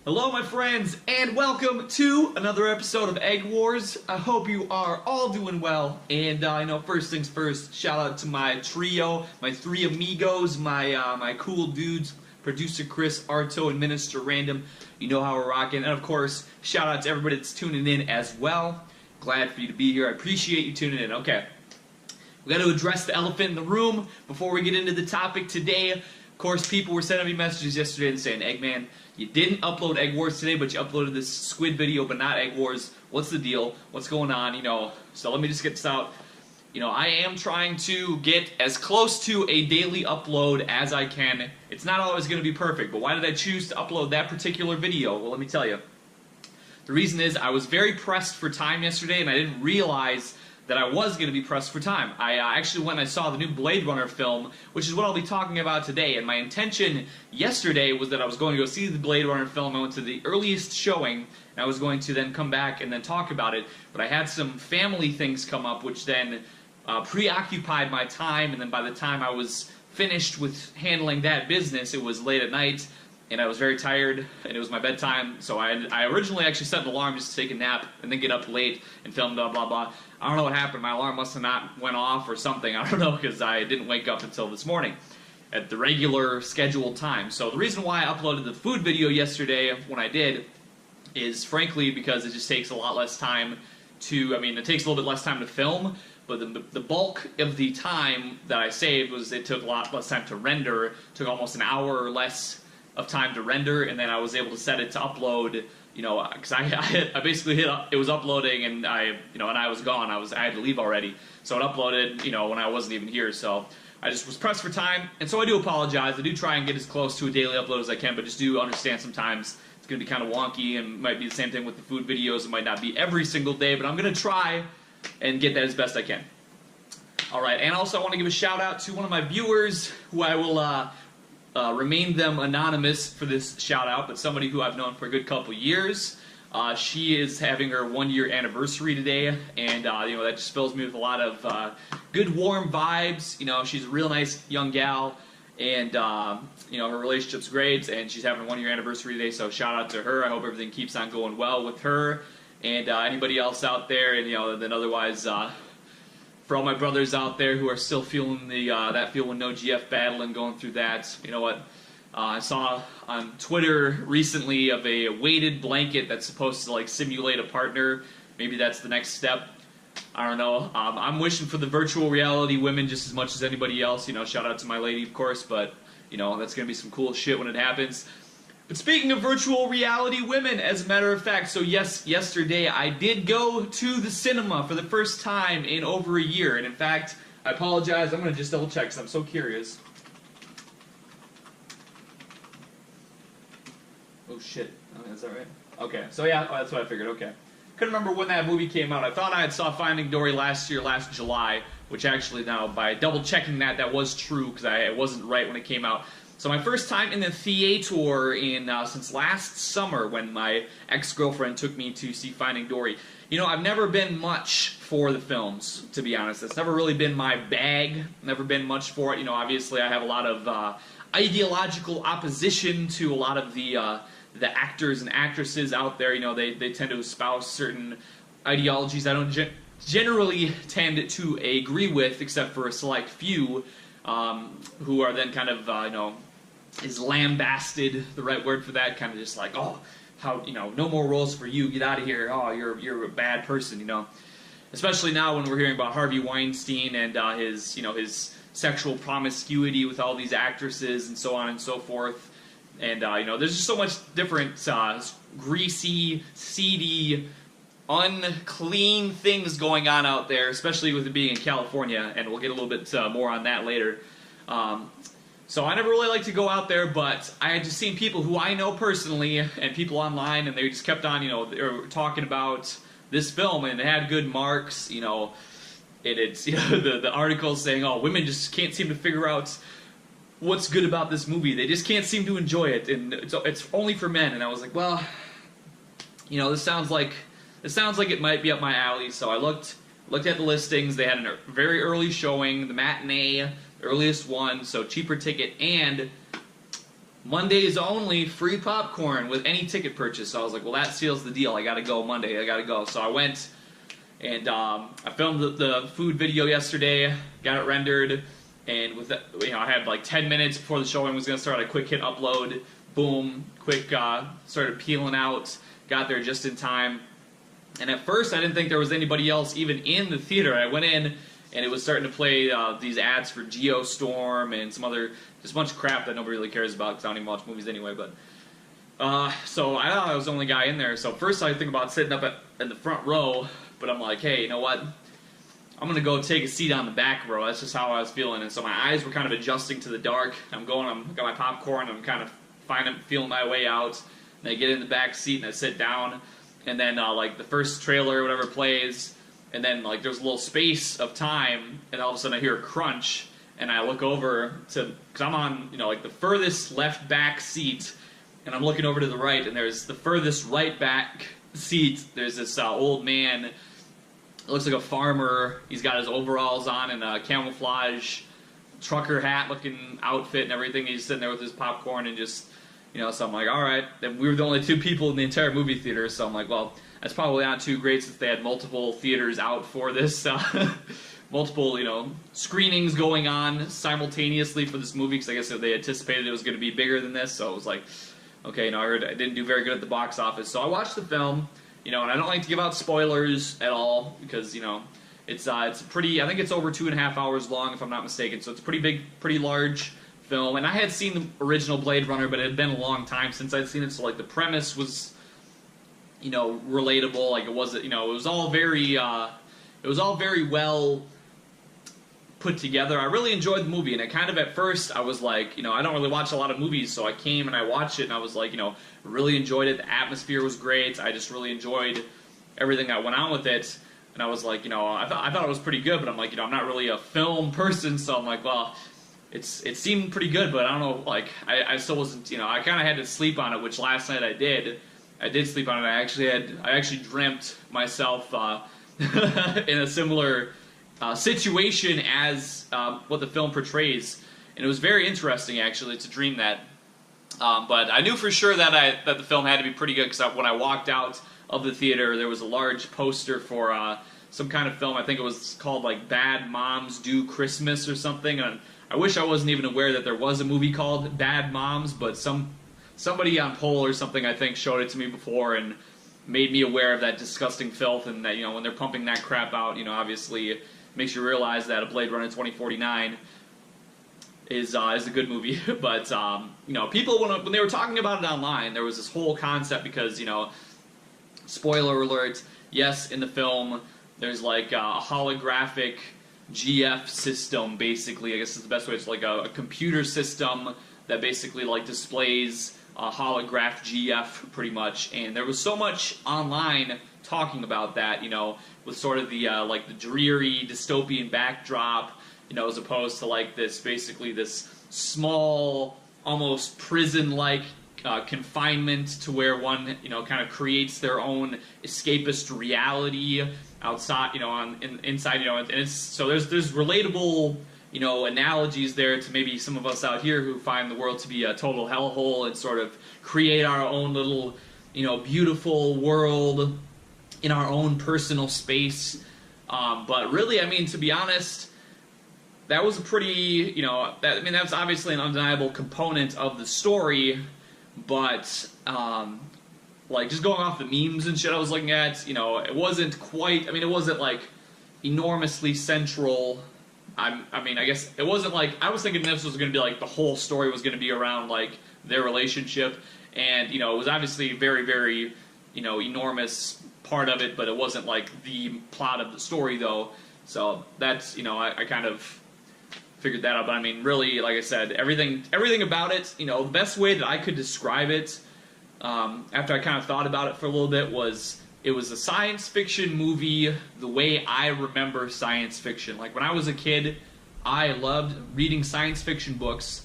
Hello my friends, and welcome to another episode of Egg Wars. I hope you are all doing well, and I know first things first, shout out to my trio, my three amigos, my cool dudes, producer Chris, Arto, and Minister Random. You know how we're rocking, and of course, shout out to everybody that's tuning in as well. Glad for you to be here, I appreciate you tuning in. Okay, we got to address the elephant in the room before we get into the topic today. Of course, people were sending me messages yesterday and saying, Eggman, you didn't upload Egg Wars today, but you uploaded this squid video, but not Egg Wars. What's the deal? What's going on? So let me just get this out. I am trying to get as close to a daily upload as I can. It's not always going to be perfect, but why did I choose to upload that particular video? Well, let me tell you. The reason is I was very pressed for time yesterday, and I didn't realize that I was going to be pressed for time. I actually went and I saw the new Blade Runner film, which is what I'll be talking about today, and my intention yesterday was that I was going to go see the Blade Runner film. I went to the earliest showing, and I was going to then come back and then talk about it, but I had some family things come up which then preoccupied my time, and then by the time I was finished with handling that business, it was late at night, and I was very tired, and it was my bedtime, so I originally actually set an alarm just to take a nap, and then get up late and film blah blah blah. I don't know what happened, my alarm must have not went off or something, I don't know, because I didn't wake up until this morning at the regular scheduled time. So the reason why I uploaded the food video yesterday when I did is frankly because it just takes a lot less time to, it takes a little bit less time to film, but the bulk of the time that I saved was it took a lot less time to render. It took almost an hour or less of time to render, and then I was able to set it to upload, because I basically hit up, it was uploading, and I was gone. I had to leave already, so it uploaded, when I wasn't even here. So I just was pressed for time, and so I do apologize. I do try and get as close to a daily upload as I can, but just do understand sometimes it's going to be kind of wonky, and might be the same thing with the food videos. It might not be every single day, but I'm going to try and get that as best I can. Alright, and also I want to give a shout out to one of my viewers, who I will remain them anonymous for this shout out, but somebody who I've known for a good couple years. She is having her 1-year anniversary today, and that just fills me with a lot of good warm vibes. She's a real nice young gal, and her relationship's great, and she's having a 1-year anniversary today, so shout out to her. I hope everything keeps on going well with her and anybody else out there, and then otherwise for all my brothers out there who are still feeling the that Feel When No GF battle and going through that, you know what? I saw on Twitter recently of a weighted blanket that's supposed to simulate a partner. Maybe that's the next step. I don't know. I'm wishing for the virtual reality women just as much as anybody else. Shout out to my lady, of course, but that's gonna be some cool shit when it happens. But speaking of virtual reality women, as a matter of fact, so yes, yesterday I did go to the cinema for the first time in over a year. And in fact, I apologize, I'm going to just double check because I'm so curious. Oh shit, is that right? Okay, so yeah, that's what I figured, okay. Couldn't remember when that movie came out. I thought I had saw Finding Dory last July, which actually now, by double checking that was true because it wasn't right when it came out. So my first time in the theater since last summer when my ex-girlfriend took me to see Finding Dory. I've never been much for the films, to be honest. It's never really been my bag, never been much for it. Obviously I have a lot of ideological opposition to a lot of the actors and actresses out there. They tend to espouse certain ideologies I don't generally tend to agree with, except for a select few who are then kind of, is lambasted the right word for that? Kind of just like, oh, how, no more roles for you, get out of here, oh, you're a bad person, Especially now when we're hearing about Harvey Weinstein and his sexual promiscuity with all these actresses and so on and so forth. And, there's just so much different greasy, seedy, unclean things going on out there, especially with it being in California, and we'll get a little bit more on that later. So I never really like to go out there, but I had just seen people who I know personally and people online, and they just kept on, they were talking about this film, and it had good marks, it's, the articles saying, oh, women just can't seem to figure out what's good about this movie. They just can't seem to enjoy it, and it's only for men. And I was like, well, this sounds like it might be up my alley. So I looked at the listings. They had a very early showing, the matinee, the earliest one, so cheaper ticket, and Mondays only, free popcorn with any ticket purchase. So I was like, well, that seals the deal. I gotta go Monday. I gotta go. So I went, and I filmed the food video yesterday, got it rendered, and with that, I had like 10 minutes before the showing was gonna start. I quick hit upload, boom, quick started peeling out. Got there just in time. And at first, I didn't think there was anybody else even in the theater. I went in, and it was starting to play these ads for Geostorm and some other, just a bunch of crap that nobody really cares about because I don't even watch movies anyway. But so I thought I was the only guy in there. So first I think about sitting up in the front row, but I'm like, hey, you know what? I'm going to go take a seat on the back row. That's just how I was feeling. And so my eyes were kind of adjusting to the dark. I'm got my popcorn, I'm kind of feeling my way out. And I get in the back seat and I sit down. And then like the first trailer or whatever plays, and then like there's a little space of time, and all of a sudden I hear a crunch, and I look over because I'm on like the furthest left back seat, and I'm looking over to the right, and there's the furthest right back seat. There's this old man. It looks like a farmer. He's got his overalls on and a camouflage trucker hat looking outfit and everything. He's sitting there with his popcorn and just. So I'm like, all right. And we were the only two people in the entire movie theater, so I'm like, well, that's probably not too great since they had multiple theaters out for this, multiple, screenings going on simultaneously for this movie, because I guess they anticipated it was going to be bigger than this, so it was like, okay, I heard I didn't do very good at the box office, so I watched the film, and I don't like to give out spoilers at all, because, it's pretty, I think it's over 2.5 hours long, if I'm not mistaken, so it's a pretty big, pretty large film, and I had seen the original Blade Runner, but it had been a long time since I'd seen it, so like the premise was, relatable. Like it wasn't, it was all very well put together. I really enjoyed the movie, and it kind of at first I was like, I don't really watch a lot of movies, so I came and I watched it, and I was like, really enjoyed it. The atmosphere was great. I just really enjoyed everything that went on with it, and I was like, I thought it was pretty good, but I'm like, I'm not really a film person, so I'm like, well. It seemed pretty good, but I don't know, like, I still wasn't, I kind of had to sleep on it, which last night I did. I did sleep on it. I actually dreamt myself in a similar situation as what the film portrays, and it was very interesting, actually, to dream that. But I knew for sure that the film had to be pretty good, because when I walked out of the theater, there was a large poster for some kind of film. I think it was called, like, Bad Moms Do Christmas or something, and I wish I wasn't even aware that there was a movie called Bad Moms, but somebody on Poll or something, I think, showed it to me before and made me aware of that disgusting filth, and that, when they're pumping that crap out, obviously it makes you realize that a Blade Runner 2049 is a good movie. But, people, when they were talking about it online, there was this whole concept because, spoiler alert, yes, in the film, there's like a holographic GF system, basically. I guess is the best way. It's like a computer system that basically like displays a holograph GF pretty much. And there was so much online talking about that, with sort of the like the dreary dystopian backdrop, as opposed to like this basically this small, almost prison-like confinement to where one kind of creates their own escapist reality outside, inside, and it's so there's relatable, analogies there to maybe some of us out here who find the world to be a total hellhole and sort of create our own little, beautiful world in our own personal space. But really, to be honest, that was a pretty, that's obviously an undeniable component of the story, but like, just going off the memes and shit I was looking at, it wasn't quite, it wasn't, like, enormously central. I guess it wasn't, like, I was thinking this was going to be, like, the whole story was going to be around, like, their relationship, and, it was obviously very, very, enormous part of it, but it wasn't, like, the plot of the story, though, so that's, I kind of figured that out, but, really, like I said, everything about it, the best way that I could describe it, after I kind of thought about it for a little bit, was it was a science fiction movie the way I remember science fiction. Like, when I was a kid, I loved reading science fiction books,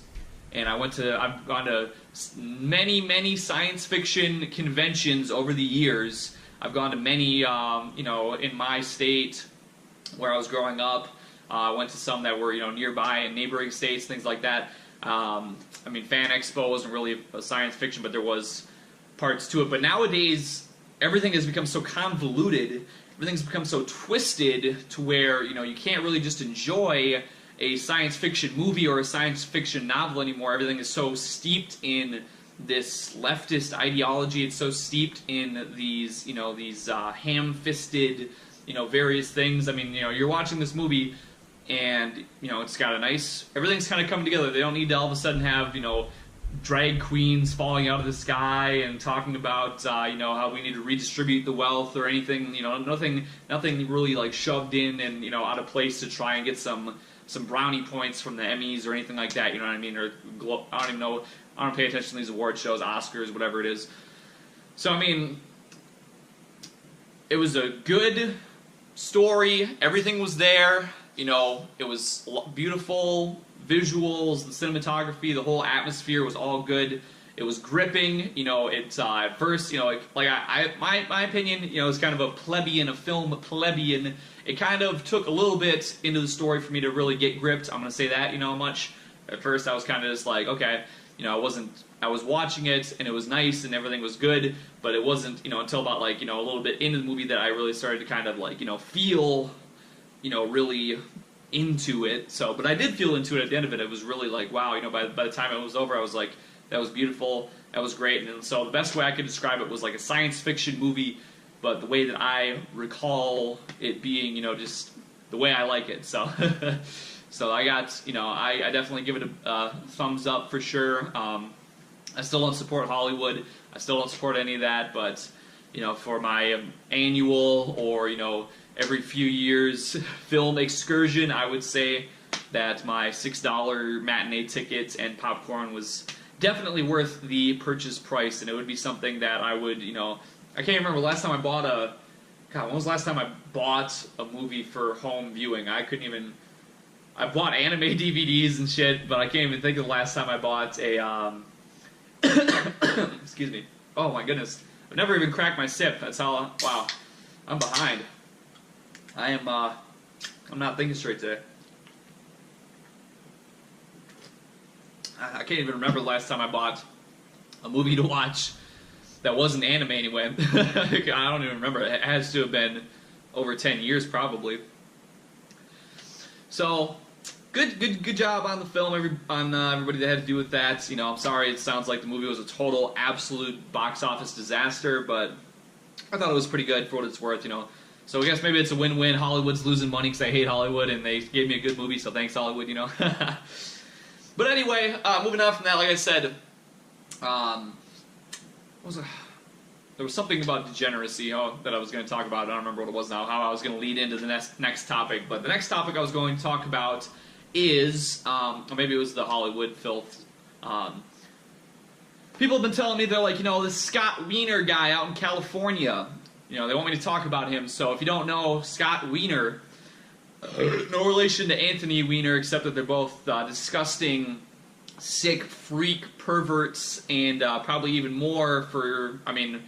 and I've gone to many, many science fiction conventions over the years. I've gone to many, in my state where I was growing up. I went to some that were, nearby in neighboring states, things like that. I mean, Fan Expo wasn't really a science fiction, but there was parts to it. But nowadays, everything has become so convoluted, everything's become so twisted to where, you know, you can't really just enjoy a science fiction movie or a science fiction novel anymore. Everything is so steeped in this leftist ideology. It's so steeped in these, you know, these ham-fisted, you know, various things. I mean, you know, you're watching this movie and, you know, it's got a nice, everything's kind of coming together. They don't need to all of a sudden have, you know, drag queens falling out of the sky and talking about, you know, how we need to redistribute the wealth or anything, you know, nothing really like shoved in and, you know, out of place to try and get some brownie points from the Emmys or anything like that, you know what I mean? Or I don't even know, I don't pay attention to these award shows, Oscars, whatever it is. So, I mean, it was a good story, everything was there, you know, it was beautiful visuals, the cinematography, the whole atmosphere was all good. It was gripping, you know, it's, at first, you know, my opinion, you know, is kind of a film plebeian. It kind of took a little bit into the story for me to really get gripped, I'm gonna say that, you know, much. At first I was kind of just like, okay, you know, I was watching it, and it was nice, and everything was good, but it wasn't, you know, until about, like, you know, a little bit into the movie that I really started to kind of, like, you know, feel, you know, really into it. So, but I did feel into it at the end of it. It was really like, wow, you know, by the time it was over, I was like, that was beautiful, that was great. And so the best way I could describe it was like a science fiction movie, but the way that I recall it being, you know, just the way I like it. So, so I got, you know, I definitely give it a thumbs up for sure. I still don't support Hollywood. I still don't support any of that, but, you know, for my annual or, you know, every few years film excursion, I would say that my $6 matinee ticket and popcorn was definitely worth the purchase price, and it would be something that I would, you know, I can't remember the last time I bought when was the last time I bought a movie for home viewing? I bought anime DVDs and shit, but I can't even think of the last time I bought a, excuse me, oh my goodness, I've never even cracked my sip, that's how, wow, I'm behind. I'm not thinking straight today. I can't even remember the last time I bought a movie to watch that wasn't anime anyway. I don't even remember. It has to have been over 10 years probably. So, good job on the film, everybody that had to do with that. You know, I'm sorry it sounds like the movie was a total, absolute box office disaster, but I thought it was pretty good for what it's worth, you know. So I guess maybe it's a win-win. Hollywood's losing money because I hate Hollywood, and they gave me a good movie, so thanks, Hollywood, you know. But anyway, moving on from that, like I said, there was something about degeneracy that I was going to talk about. I don't remember what it was now, how I was going to lead into the next topic. But the next topic I was going to talk about is, or maybe it was the Hollywood filth. People have been telling me, they're like, you know, this Scott Wiener guy out in California, you know, they want me to talk about him. So if you don't know, Scott Wiener, no relation to Anthony Weiner, except that they're both disgusting, sick, freak perverts, and probably even more for, I mean,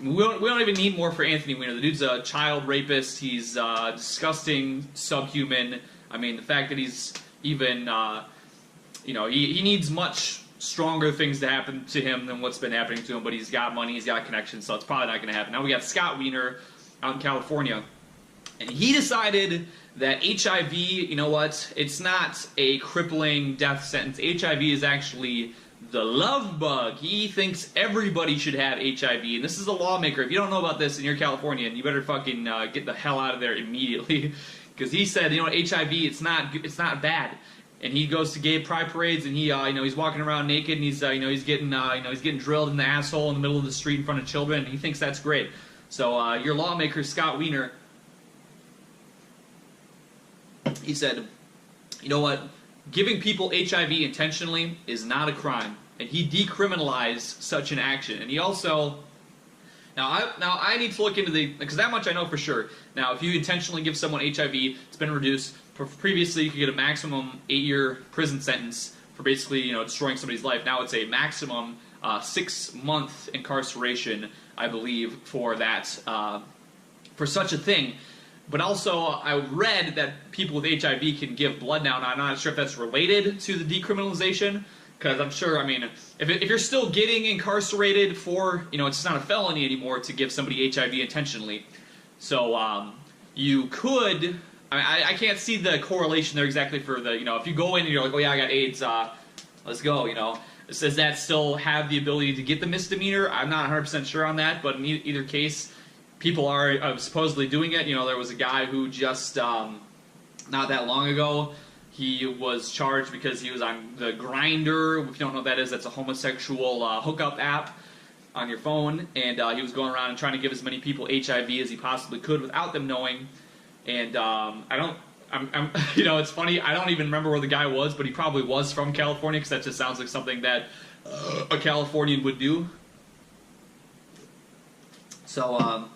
we don't even need more for Anthony Weiner. The dude's a child rapist. He's disgusting, subhuman. I mean, the fact that he's even, you know, he needs much stronger things to happen to him than what's been happening to him, but he's got money, he's got connections, so it's probably not going to happen. Now we got Scott Wiener out in California, and he decided that HIV, you know what, it's not a crippling death sentence. HIV is actually the love bug. He thinks everybody should have HIV, and this is a lawmaker. If you don't know about this and you're Californian, you better fucking get the hell out of there immediately, because he said, you know, HIV, it's not bad. And he goes to gay pride parades, and he, you know, he's walking around naked, and he's, you know, he's getting drilled in the asshole in the middle of the street in front of children, and he thinks that's great. So, your lawmaker, Scott Wiener, he said, you know what, giving people HIV intentionally is not a crime, and he decriminalized such an action. And he also, now I need to look into because that much I know for sure. Now, if you intentionally give someone HIV, it's been reduced. Previously, you could get a maximum 8-year prison sentence for basically, you know, destroying somebody's life. Now it's a maximum 6-month incarceration, I believe, for that, for such a thing. But also, I read that people with HIV can give blood now, and I'm not sure if that's related to the decriminalization, because I'm sure, I mean, if you're still getting incarcerated for, it's not a felony anymore to give somebody HIV intentionally. So, you could, I can't see the correlation there exactly for the, if you go in and you're like, oh yeah, I got AIDS, let's go, Does that still have the ability to get the misdemeanor? I'm not 100% sure on that, but in either case, people are supposedly doing it. There was a guy who just, not that long ago, he was charged because he was on the Grindr. If you don't know what that is, that's a homosexual hookup app on your phone. And he was going around and trying to give as many people HIV as he possibly could without them knowing. And it's funny, I don't even remember where the guy was, but he probably was from California, because that just sounds like something that a Californian would do. So,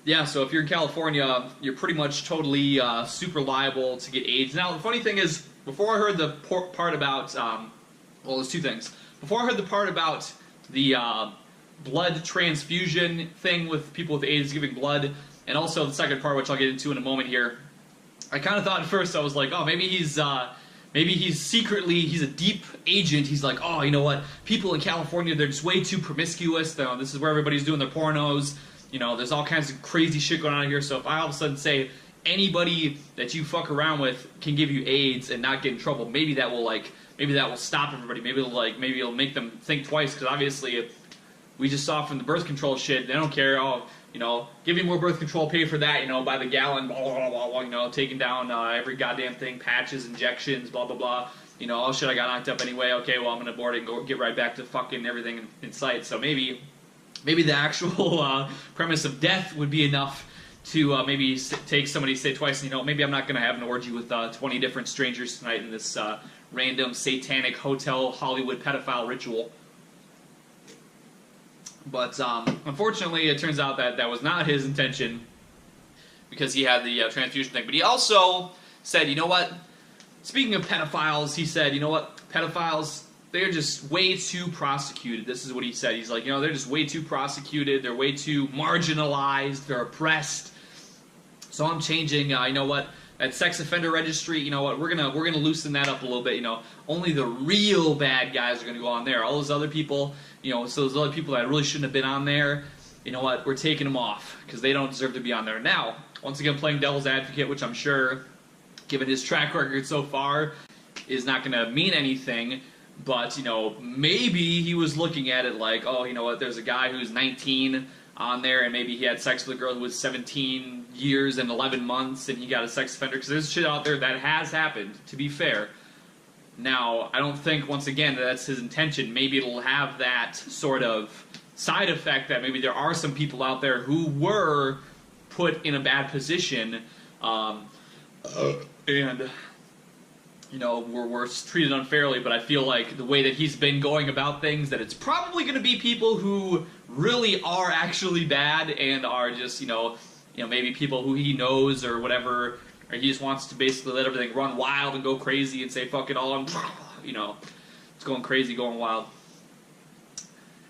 yeah, so if you're in California, you're pretty much totally super liable to get AIDS. Now, the funny thing is, before I heard the part about, well, there's two things. Before I heard the part about the blood transfusion thing with people with AIDS giving blood, and also the second part, which I'll get into in a moment here, I kind of thought at first, I was like, oh, maybe he's secretly, he's a deep agent. He's like, oh, you know what, people in California, they're just way too promiscuous. This is where everybody's doing their pornos. There's all kinds of crazy shit going on here, so if I all of a sudden say anybody that you fuck around with can give you AIDS and not get in trouble, maybe that will stop everybody. Maybe it'll make them think twice, because obviously we just saw from the birth control shit, they don't care. Oh, give me more birth control, pay for that, by the gallon, blah, blah, blah, blah, taking down every goddamn thing, patches, injections, blah, blah, blah. Oh shit, I got knocked up anyway, okay, well, I'm gonna abort it and go get right back to fucking everything in sight. So maybe the actual premise of death would be enough to maybe take somebody, say twice, maybe I'm not going to have an orgy with 20 different strangers tonight in this random satanic hotel Hollywood pedophile ritual. But unfortunately, it turns out that was not his intention, because he had the transfusion thing. But he also said, you know what? Speaking of pedophiles, he said, you know what? Pedophiles, they're just way too prosecuted. This is what he said. He's like, they're just way too prosecuted. They're way too marginalized. They're oppressed. So I'm changing. You know what? That sex offender registry. You know what? We're gonna loosen that up a little bit. Only the real bad guys are gonna go on there. All those other people, so those other people that really shouldn't have been on there. You know what? We're taking them off, because they don't deserve to be on there. Now, once again, playing devil's advocate, which I'm sure, given his track record so far, is not gonna mean anything. But, maybe he was looking at it like, oh, you know what, there's a guy who's 19 on there, and maybe he had sex with a girl who was 17 years and 11 months, and he got a sex offender, because there's shit out there that has happened, to be fair. Now, I don't think, once again, that that's his intention. Maybe it'll have that sort of side effect that maybe there are some people out there who were put in a bad position, and we're treated unfairly, but I feel like the way that he's been going about things, that it's probably going to be people who really are actually bad and are just, maybe people who he knows or whatever, or he just wants to basically let everything run wild and go crazy and say, fuck it all, and, it's going crazy, going wild.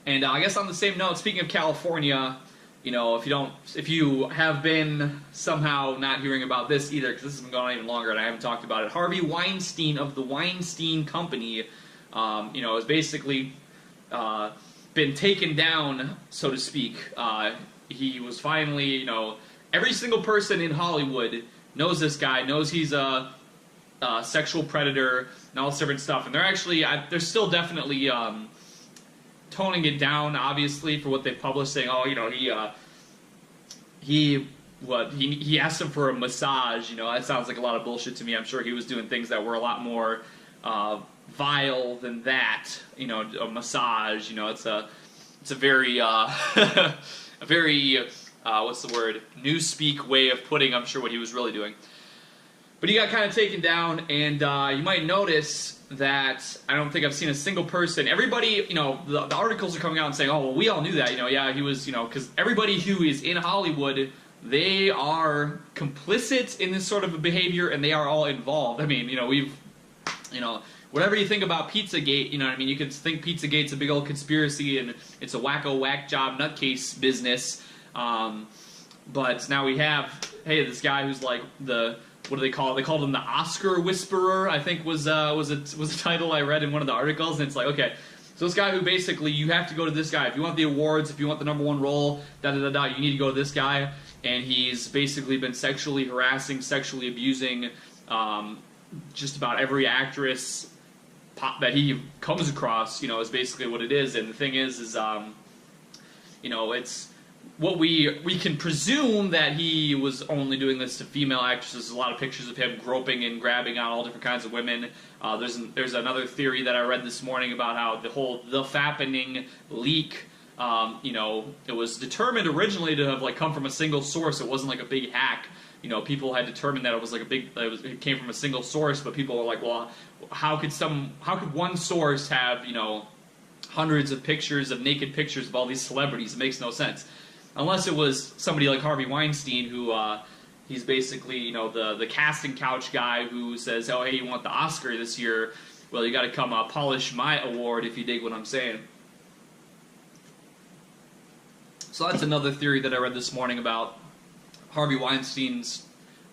And I guess on the same note, speaking of California, if you have been somehow not hearing about this either, because this has been going on even longer and I haven't talked about it, Harvey Weinstein of the Weinstein Company, has basically been taken down, so to speak. He was finally, every single person in Hollywood knows this guy, knows he's a sexual predator and all this different stuff, and they're still definitely toning it down, obviously, for what they published, saying, oh, he asked him for a massage. That sounds like a lot of bullshit to me. I'm sure he was doing things that were a lot more vile than that. A massage. It's a very a very what's the word, newspeak way of putting, I'm sure, what he was really doing. But he got kind of taken down, and you might notice that I don't think I've seen a single person. Everybody, the articles are coming out and saying, oh, well, we all knew that, yeah, he was, because everybody who is in Hollywood, they are complicit in this sort of a behavior, and they are all involved. I mean, whatever you think about Pizzagate, you could think Pizzagate's a big old conspiracy, and it's a whack job nutcase business. But now we have, hey, this guy who's like the, what do they call it? They called him the Oscar Whisperer, I think was a title I read in one of the articles, and it's like, okay, so this guy who basically, you have to go to this guy. If you want the awards, if you want the #1 role, da-da-da-da, you need to go to this guy. And he's basically been sexually harassing, sexually abusing just about every actress that he comes across, is basically what it is. And the thing is it's what we can presume that he was only doing this to female actresses. There's a lot of pictures of him groping and grabbing on all different kinds of women. There's another theory that I read this morning about how the fappening leak, it was determined originally to have come from a single source. It wasn't like a big hack. People had determined that it was like it came from a single source, but people were like, well, how could one source have, hundreds of pictures of naked pictures of all these celebrities? It makes no sense. Unless it was somebody like Harvey Weinstein, who he's basically, the casting couch guy who says, oh, hey, you want the Oscar this year? Well, you got to come polish my award, if you dig what I'm saying. So that's another theory that I read this morning about Harvey Weinstein's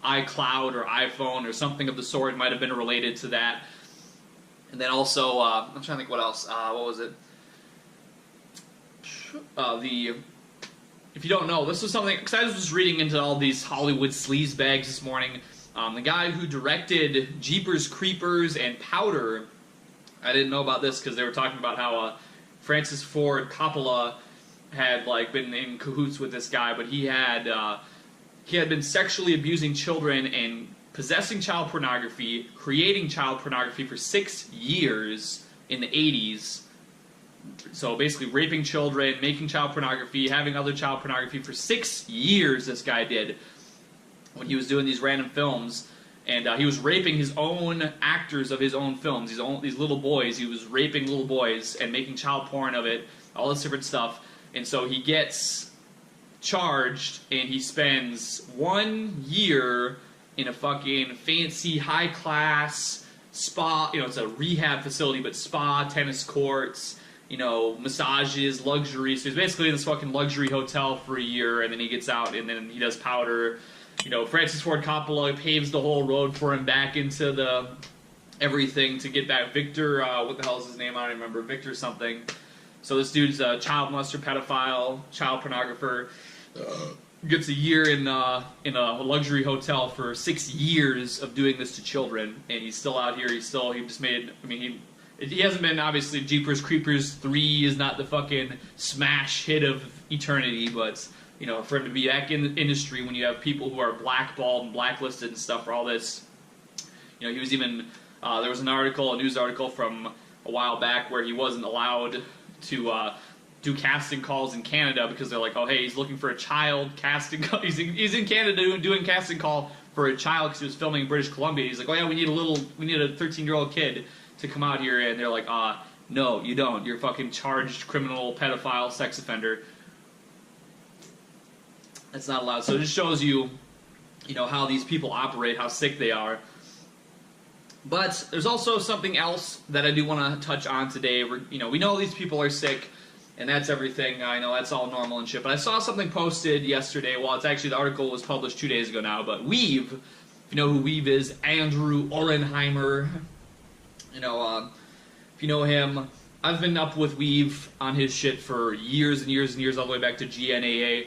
iCloud or iPhone or something of the sort. Might have been related to that. And then also, I'm trying to think what else. What was it? If you don't know, this was something, because I was just reading into all these Hollywood sleaze bags this morning. The guy who directed Jeepers Creepers and Powder, I didn't know about this because they were talking about how Francis Ford Coppola had been in cahoots with this guy, but he had been sexually abusing children and possessing child pornography, creating child pornography for 6 years in the 80s. So basically raping children, making child pornography, having other child pornography for 6 years this guy did when he was doing these random films. And he was raping his own actors of his own films, these little boys. He was raping little boys and making child porn of it, all this different stuff. And so he gets charged, and he spends 1 year in a fucking fancy, high-class spa. It's a rehab facility, but spa, tennis courts, massages, luxury. So he's basically in this fucking luxury hotel for a year, and then he gets out, and then he does Powder. Francis Ford Coppola paves the whole road for him back into the everything to get back. Victor, what the hell is his name? I don't remember. Victor something. So this dude's a child molester, pedophile, child pornographer. Gets a year in a luxury hotel for 6 years of doing this to children, and he's still out here. He just made. He hasn't been, obviously. Jeepers Creepers 3 is not the fucking smash hit of eternity, but for him to be back in the industry when you have people who are blackballed and blacklisted and stuff for all this, he was even. There was a news article from a while back where he wasn't allowed to do casting calls in Canada because they're like, oh, hey, he's looking for a child casting call. He's in Canada doing casting call for a child because he was filming in British Columbia. He's like, oh yeah, we need a 13-year-old kid to come out here, and they're like, no, you don't. You're a fucking charged criminal, pedophile, sex offender. That's not allowed. So it just shows you, how these people operate, how sick they are. But there's also something else that I do want to touch on today. We know these people are sick, and that's everything. I know that's all normal and shit. But I saw something posted yesterday. Well, it's actually, the article was published 2 days ago now. But Weave, if you know who Weave is, Andrew Orenheimer. If you know him, I've been up with Weave on his shit for years and years and years, all the way back to GNAA.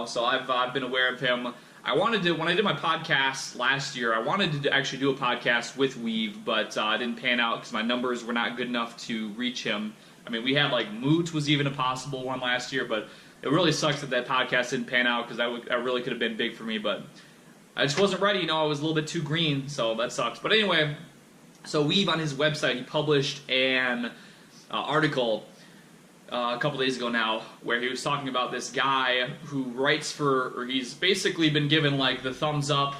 So I've been aware of him. When I did my podcast last year, I wanted to actually do a podcast with Weave, but it didn't pan out because my numbers were not good enough to reach him. We had Moot was even a possible one last year, but it really sucks that podcast didn't pan out because that really could have been big for me, but I just wasn't ready. I was a little bit too green, so that sucks. But anyway, so Weave on his website, he published an article a couple days ago now, where he was talking about this guy who he's basically been given the thumbs up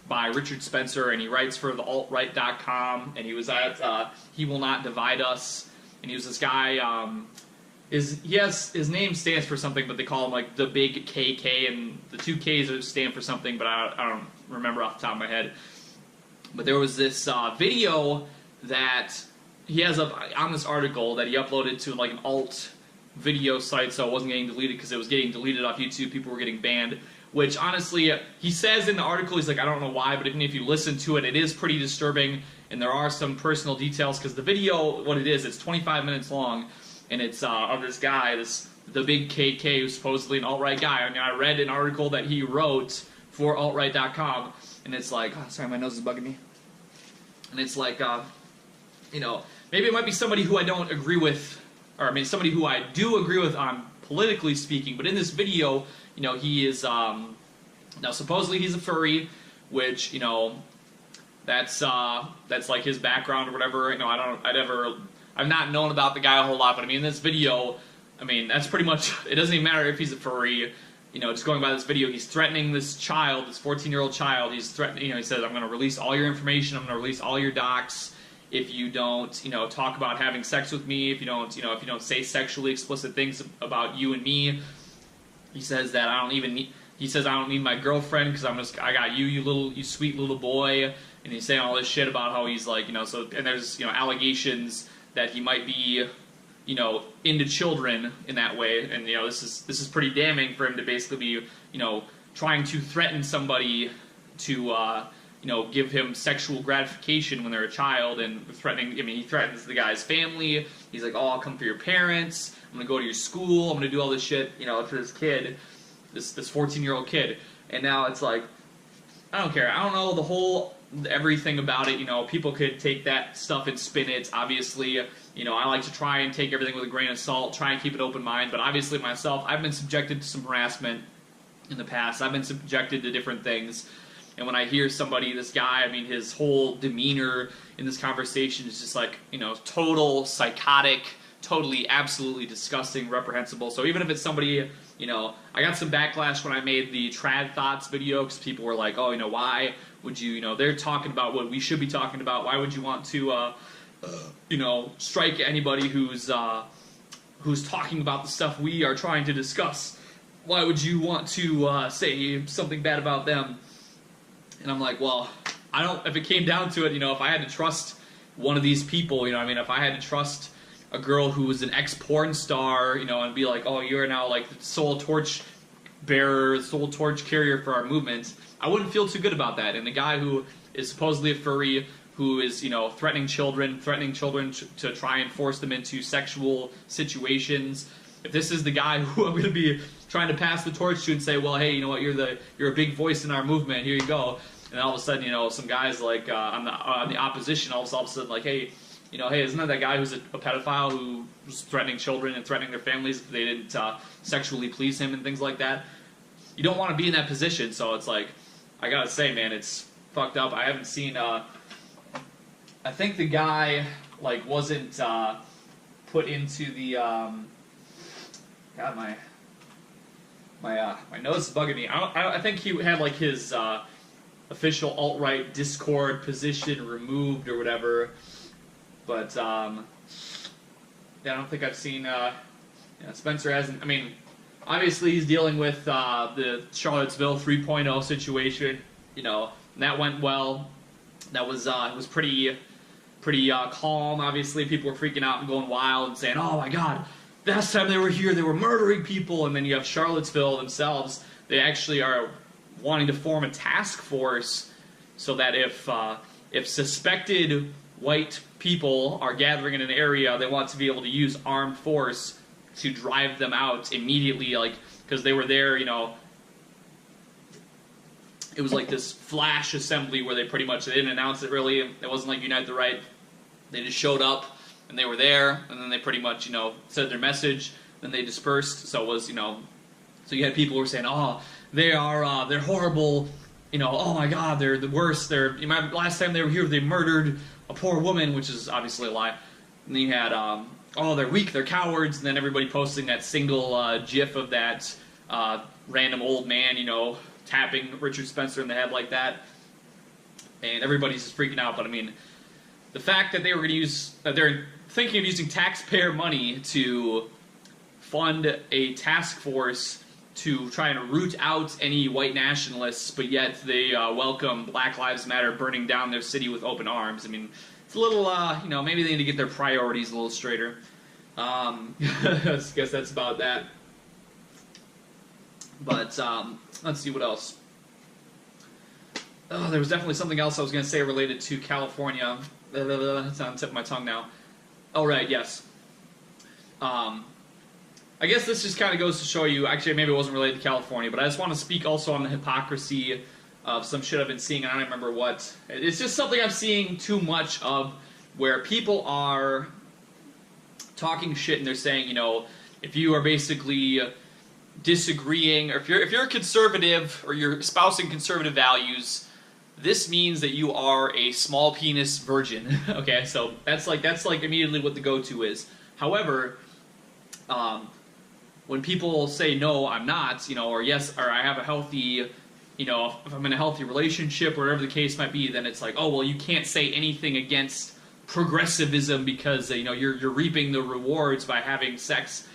by Richard Spencer, and he writes for the altright.com, and he was at He Will Not Divide Us, and he was this guy, his name stands for something, but they call him the big KK, and the two Ks stand for something, but I don't remember off the top of my head. But there was this video that he has up on this article that he uploaded to an alt video site, so it wasn't getting deleted because it was getting deleted off YouTube. People were getting banned. which honestly, he says in the article, he's like, I don't know why, but even if you listen to it, it is pretty disturbing, and there are some personal details, because the video, what it is, it's 25 minutes long, and it's of this guy, the big KK, who's supposedly an alt-right guy. I mean, I read an article that he wrote for altright.com, and it's like, oh, sorry, my nose is bugging me, and it's like, you know, maybe it might be somebody who I don't agree with, or I mean, somebody who I do agree with on politically speaking, but in this video, you know, he is, now supposedly he's a furry, which, you know, that's like his background or whatever. You know, I've not known about the guy a whole lot, but I mean, in this video, I mean, that's pretty much, it doesn't even matter if he's a furry. You know, just going by this video, he's threatening this child, this 14-year-old child. He's threatening, you know, he says, I'm going to release all your information, I'm going to release all your docs if you don't, you know, talk about having sex with me, if you don't, you know, if you don't say sexually explicit things about you and me. He says that I don't need my girlfriend because I got you, you sweet little boy. And he's saying all this shit about how he's like, you know, so, and there's, you know, allegations that he might be, you know, into children in that way, and, you know, this is pretty damning for him to basically be, you know, trying to threaten somebody to, you know, give him sexual gratification when they're a child, and threatening, I mean, he threatens the guy's family. He's like, oh, I'll come for your parents, I'm gonna go to your school, I'm gonna do all this shit, you know, for this kid, this 14-year-old kid, and now it's like, I don't care, I don't know everything about it, you know, people could take that stuff and spin it, obviously, you know, I like to try and take everything with a grain of salt, try and keep an open mind, but obviously myself, I've been subjected to some harassment in the past, I've been subjected to different things, and when I hear somebody, this guy, I mean, his whole demeanor in this conversation is just like, you know, total psychotic, totally, absolutely disgusting, reprehensible, so even if it's somebody, you know, I got some backlash when I made the Trad Thoughts video, because people were like, oh, you know, why would you, you know, they're talking about what we should be talking about, why would you want to, you know, strike anybody who's talking about the stuff we are trying to discuss? Why would you want to say something bad about them? And I'm like, well, I don't, if it came down to it, you know, if I had to trust one of these people, you know, I mean, if I had to trust a girl who was an ex-porn star, you know, and be like, oh, you're now like the sole torch bearer, sole torch carrier for our movement, I wouldn't feel too good about that. And the guy who is supposedly a furry, who is, you know, threatening children to try and force them into sexual situations, if this is the guy who I'm going to be trying to pass the torch to and say, well, hey, you know what, you're a big voice in our movement, here you go, and all of a sudden, you know, some guys like on the opposition, all of a sudden, like, hey, you know, hey, isn't that guy who's a pedophile who was threatening children and threatening their families if they didn't sexually please him and things like that? You don't want to be in that position, so it's like, I gotta say, man, it's fucked up. I haven't seen, I think the guy, like, wasn't put into the, God, my nose is bugging me. I think he had, like, his official alt-right Discord position removed or whatever. But, yeah, I don't think I've seen, yeah, Spencer hasn't, I mean, obviously he's dealing with the Charlottesville 3.0 situation, you know, and that went well. That was, it was pretty calm, obviously. People were freaking out and going wild and saying, oh my god, last time they were here, they were murdering people. And then you have Charlottesville themselves. They actually are wanting to form a task force so that if suspected white people are gathering in an area, they want to be able to use armed force to drive them out immediately, like, because they were there, you know, it was like this flash assembly where they didn't announce it really, it wasn't like Unite the Right, they just showed up, and they were there, and then they pretty much, you know, said their message, then they dispersed, so it was, you know, so you had people who were saying, oh, they're horrible, you know, oh my god, they're the worst, last time they were here, they murdered a poor woman, which is obviously a lie, and then you had, oh, they're weak, they're cowards, and then everybody posting that single gif of that random old man, you know, tapping Richard Spencer in the head like that, and everybody's just freaking out. But I mean, the fact that they were going to use, they're thinking of using taxpayer money to fund a task force to try and root out any white nationalists, but yet they welcome Black Lives Matter burning down their city with open arms. I mean, it's a little, you know, maybe they need to get their priorities a little straighter. I guess that's about that. But let's see what else. Oh, there was definitely something else I was going to say related to California. It's on the tip of my tongue now. Oh, right, yes. I guess this just kind of goes to show you, actually maybe it wasn't related to California, but I just want to speak also on the hypocrisy of some shit I've been seeing, and I don't remember what. It's just something I'm seeing too much of, where people are talking shit and they're saying, you know, if you are basically disagreeing, or if you're a conservative, or you're espousing conservative values, this means that you are a small penis virgin. Okay, so that's like immediately what the go-to is. However, when people say no, I'm not, you know, or yes, or I have a healthy, you know, if I'm in a healthy relationship or whatever the case might be, then it's like, oh well, you can't say anything against progressivism because you know you're reaping the rewards by having sex.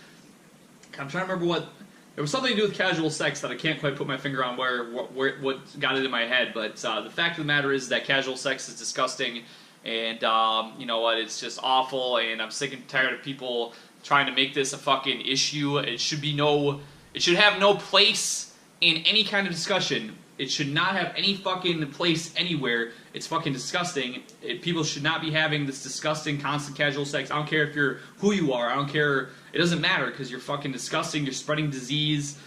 I'm trying to remember what. There was something to do with casual sex that I can't quite put my finger on what got it in my head, but the fact of the matter is that casual sex is disgusting, and you know what, it's just awful, and I'm sick and tired of people trying to make this a fucking issue. It should have no place in any kind of discussion. It should not have any fucking place anywhere. It's fucking disgusting. People should not be having this disgusting constant casual sex. I don't care if you're who you are. I don't care. It doesn't matter because you're fucking disgusting. You're spreading disease.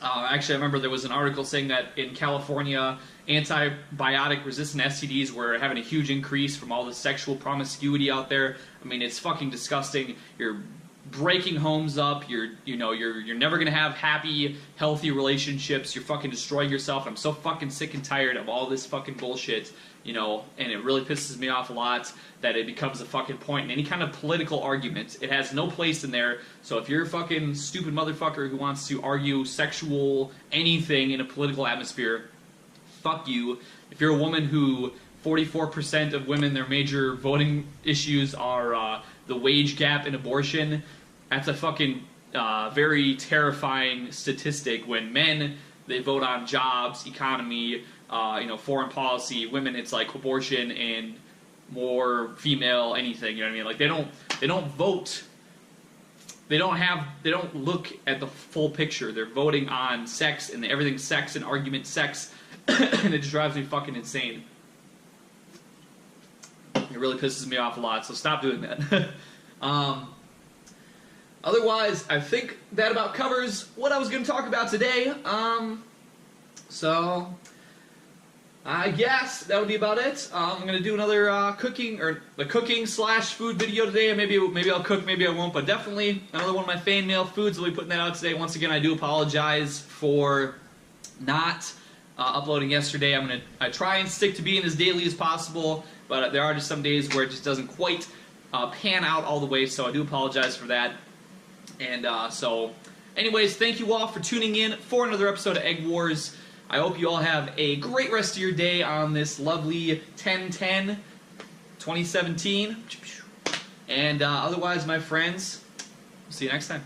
Actually, I remember there was an article saying that in California, antibiotic-resistant STDs were having a huge increase from all the sexual promiscuity out there. I mean, it's fucking disgusting. You're breaking homes up. You're never gonna have happy, healthy relationships. You're fucking destroying yourself. I'm so fucking sick and tired of all this fucking bullshit. You know, and it really pisses me off a lot that it becomes a fucking point in any kind of political argument. It has no place in there. So if you're a fucking stupid motherfucker who wants to argue sexual anything in a political atmosphere, fuck you. If you're a woman who 44% of women, their major voting issues are the wage gap and abortion, that's a fucking very terrifying statistic. When men, they vote on jobs, economy, you know, foreign policy. Women, it's like abortion and more female anything. You know what I mean? Like they don't vote. They don't look at the full picture. They're voting on sex and everything's sex and argument sex, and it just drives me fucking insane. It really pisses me off a lot. So stop doing that. Otherwise, I think that about covers what I was going to talk about today. So I guess that would be about it. I'm gonna do another cooking / food video today. Maybe I'll cook, maybe I won't, but definitely another one of my fan mail foods. I'll be putting that out today. Once again, I do apologize for not uploading yesterday. I try and stick to being as daily as possible, but there are just some days where it just doesn't quite pan out all the way. So I do apologize for that. And so, anyways, thank you all for tuning in for another episode of Egg Wars. I hope you all have a great rest of your day on this lovely 10/10/2017. And otherwise, my friends, see you next time.